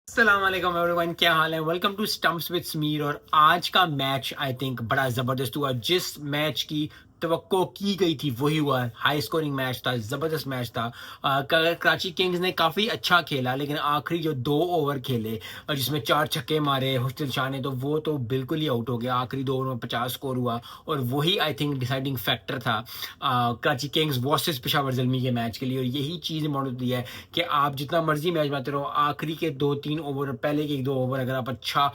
अस्सलाम वालेकुम एवरीवन, क्या हाल है। Welcome to stumps with Sameer. और आज का मैच आई थिंक बड़ा ज़बरदस्त हुआ। जिस मैच की तवक्को की गई थी वही हुआ। हाई स्कोरिंग मैच था, ज़बरदस्त मैच था। कराची किंग्स ने काफ़ी अच्छा खेला, लेकिन आखिरी जो 2 ओवर खेले और जिसमें 4 छक्के मारे हुस्निल शाह ने, तो वो तो बिल्कुल ही आउट हो गया। आखिरी 2 ओवर में 50 स्कोर हुआ और वही आई थिंक डिसाइडिंग फैक्टर था कराची किंग्स वर्सेस पेशावर ज़ल्मी के मैच के लिए। और यही चीज़ इंपॉर्टेंट होती है कि आप जितना मर्जी मैच बनाते रहो, आखिरी के 2-3 ओवर, पहले के 1-2 ओवर अगर आप अच्छा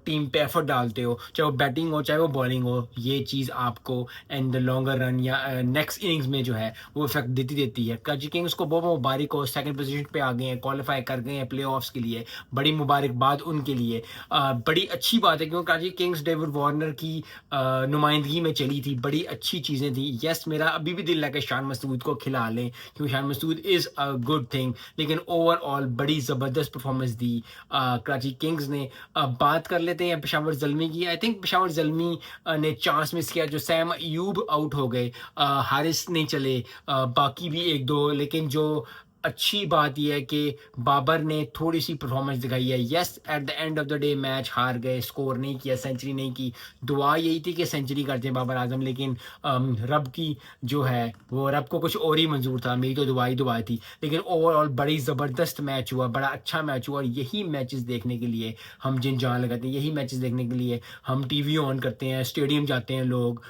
टीम पे एफर्ट डालते हो, चाहे वो बैटिंग हो चाहे वो बॉलिंग हो, ये चीज़ आपको इन द लॉन्गर रन या नेक्स्ट इनिंग्स में जो है वो इफेक्ट देती है। कराची किंग्स को बहुत मुबारक हो, सेकंड पोजीशन पे आ गए हैं, क्वालिफाई कर गए हैं प्ले के लिए। बड़ी मुबारकबाद उनके लिए। बड़ी अच्छी बात है क्योंकि कराची किंग्स डेविड वार्नर की नुमाइंदगी में चली थी, बड़ी अच्छी चीज़ें थी। यस, मेरा अभी भी दिल है कि शान मसूद को खिला लें क्योंकि Shan Masood is a good thing, लेकिन ओवरऑल बड़ी ज़बरदस्त परफॉर्मेंस दी कराची किंग्स ने। बात कर लेते हैं पेशावर ज़ल्मी की। आई थिंक पेशावर ज़ल्मी ने चांस मिस किया। जो सैम अयूब आउट हो गए, हारिस नहीं चले, बाकी भी 1-2, लेकिन जो अच्छी बात यह है कि बाबर ने थोड़ी सी परफॉर्मेंस दिखाई है। Yes, at the end of the day match हार गए, स्कोर नहीं किया, सेंचुरी नहीं की। दुआ यही थी कि सेंचुरी करते हैं बाबर आजम, लेकिन रब की जो है वो रब को कुछ और ही मंजूर था। मेरी तो दुआ ही दुआ थी। लेकिन ओवरऑल बड़ी ज़बरदस्त मैच हुआ, बड़ा अच्छा मैच हुआ। और यही मैचेस देखने के लिए हम जिन जान लगाते हैं, यही मैचेस देखने के लिए हम टीवी ऑन करते हैं, स्टेडियम जाते हैं लोग।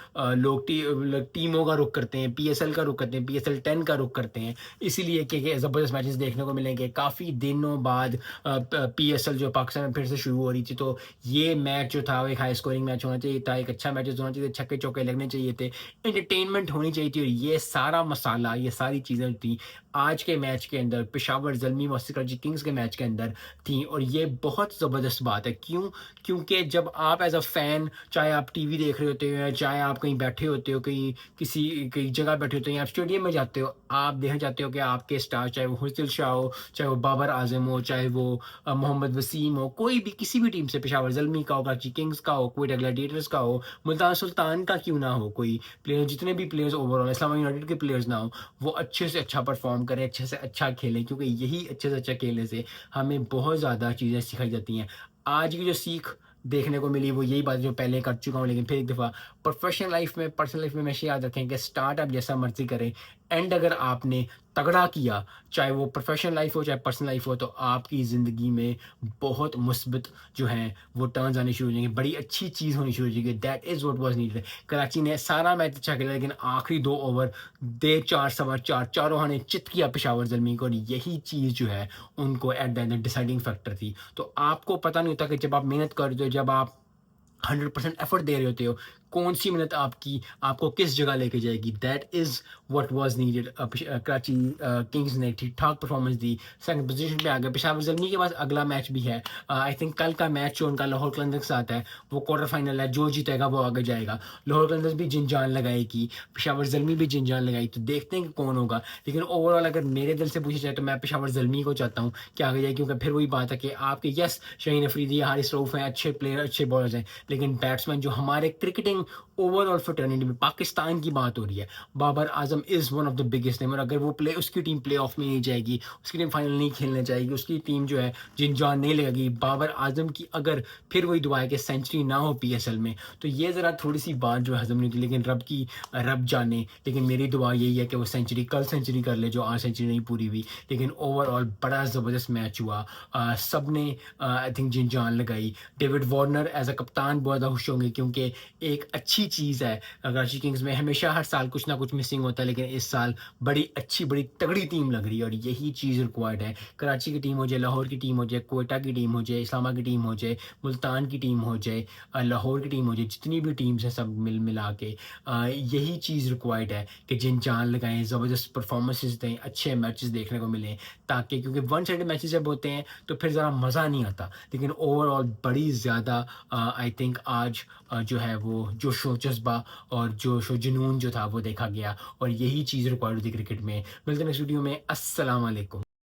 टीमों का रुख करते हैं, पीएसएल का रुख करते हैं, पीएसएल 10 का रुख करते हैं, इसीलिए कि ज़बरदस्त मैचेस देखने को मिलेंगे। काफ़ी दिनों बाद पीएसएल जो पाकिस्तान में फिर से शुरू हो रही थी, तो ये मैच जो था वो एक हाई स्कोरिंग मैच होना चाहिए था, एक अच्छा मैच होना चाहिए, छक्के चौके लगने चाहिए थे, एंटरटेनमेंट होनी चाहिए थी। और ये सारा मसाला, ये सारी चीज़ें थी आज के मैच के अंदर, पेशावर ज़ल्मी वर्सेस कराची किंग्स के मैच के अंदर थी। और ये बहुत ज़बरदस्त बात है। क्यों? क्योंकि जब आप एज अ फ़ैन, चाहे आप टीवी देख रहे होते हो, चाहे आप कहीं बैठे होते हो, कहीं किसी कहीं जगह बैठे होते हो, या आप स्टेडियम में जाते हो, आप देखना चाहते हो कि आपके स्टार, चाहे वो हुस्निल शाह हो, चाहे वो बाबर आजम हो, चाहे वो मोहम्मद वसीम हो, कोई भी किसी भी टीम से, पेशावर ज़ल्मी का हो, कराची किंग्स का हो, क्वेटा ग्लैडिएटर्स का हो, मुल्तान सुल्तान का क्यों ना हो, कोई प्लेयर, जितने भी प्लेयर्स ओवरऑल इस्लामाबाद यूनाइटेड के प्लेयर्स ना हो, वो अच्छे से अच्छा परफॉर्म करें, अच्छे से अच्छा खेलें, क्योंकि यही अच्छे से अच्छा खेलने से हमें बहुत ज़्यादा चीज़ें सिखाई जाती हैं। आज की जो सीख देखने को मिली वो यही बात जो पहले कर चुका हूँ, लेकिन फिर एक दफ़ा प्रोफेशनल लाइफ में, पर्सनल लाइफ में हमेशा याद रखें कि स्टार्ट आप जैसा मर्जी करें, एंड अगर आपने तगड़ा किया, चाहे वो प्रोफेशनल लाइफ हो चाहे पर्सनल लाइफ हो, तो आपकी ज़िंदगी में बहुत मुस्बत जो हैं वो टर्न्स आने शुरू हो जाएंगे, बड़ी अच्छी चीज़ होनी शुरू हो जाएगी। That is what was needed. Karachi ने सारा मैच अच्छा खेला, लेकिन आखिरी 2 ओवर दे 4 सवा 4 चारों ने चित किया पेशावर ज़ल्मी को, और यही चीज़ जो है उनको at the end deciding factor थी। तो आपको पता नहीं होता कि जब आप मेहनत करते हो, जब आप 100% एफर्ट दे रहे होते हो, कौन सी मेहनत आपकी आपको किस जगह लेके जाएगी। That is what was needed. Karachi Kings ने ठीक ठाक परफॉर्मेंस दी, सेकंड पोजीशन पे आ गए। पेशावर ज़ल्मी के पास अगला मैच भी है। आई थिंक कल का मैच जो उनका लाहौर कलंदर्स के साथ है वो क्वार्टर फाइनल है, जो जीतेगा वो आगे जाएगा। लाहौर कलंदर्स भी जिन जान लगाएगी, पेशावर ज़ल्मी भी जिन जान लगाई, तो देखते हैं कि कौन होगा। लेकिन ओवरऑल अगर मेरे दिल से पूछा जाए तो मैं पेशावर ज़ल्मी को चाहता हूँ कि आगे जाए, क्योंकि फिर वही बात है कि आपके यस शहीन अफरीदी, हारिस रऊफ़ हैं, अच्छे प्लेयर, अच्छे बॉलर्स हैं, लेकिन बैट्समैन जो हमारे क्रिकेटिंग ओवरऑल फ्रेटर्निटी में पाकिस्तान की बात हो रही है, Babar Azam is one of the biggest name. और अगर वो उसकी टीम प्ले ऑफ में नहीं जाएगी, उसकी टीम फाइनल नहीं खेलने जाएगी, उसकी टीम जो है जिन जान नहीं लगेगी, बाबर आजम की अगर फिर वही दुआ है कि सेंचुरी ना हो पीएसएल में, तो ये ज़रा थोड़ी सी बात जो हजम नहीं होती। लेकिन रब जाने, लेकिन मेरी दुआ यही है कि वो सेंचुरी कल सेंचुरी कर ले, जो आज सेंचुरी नहीं पूरी हुई। लेकिन ओवरऑल बड़ा ज़बरदस्त मैच हुआ। सब ने आई थिंक जिन जान लगाई। डेविड वार्नर एज अ कप्तान बहुत ज़्यादा खुश होंगे, क्योंकि एक अच्छी चीज़ है। कराची किंग्स में हमेशा हर साल कुछ ना कुछ मिसिंग होता है, लेकिन इस साल बड़ी अच्छी, बड़ी तगड़ी टीम लग रही है, और यही चीज़ रिक्वायर्ड है। कराची की टीम हो जाए, लाहौर की टीम हो जाए, कोयटा की टीम हो जाए, इस्लामाबाद की टीम हो जाए, मुल्तान की टीम हो जाए, लाहौर की टीम हो जाए, जितनी भी टीम्स हैं सब मिला के यही चीज़ रिक्वायर्ड है कि जिन जान लगाएं, ज़बरदस्त परफॉर्मेंसेस दें, अच्छे मैचेस देखने को मिलें, ताकि क्योंकि वन साइडेड मैचेस जब होते हैं तो फिर ज़रा मज़ा नहीं आता। लेकिन ओवरऑल बड़ी ज़्यादा आई थिंक आज जो है वो जोश व जज़्बा और जोश व जुनून जो था वो देखा गया, और यही चीज़ रिक्वायर्ड होती है क्रिकेट में। मिलते हैं नेक्स्ट वीडियो में। अस्सलाम वालेकुम।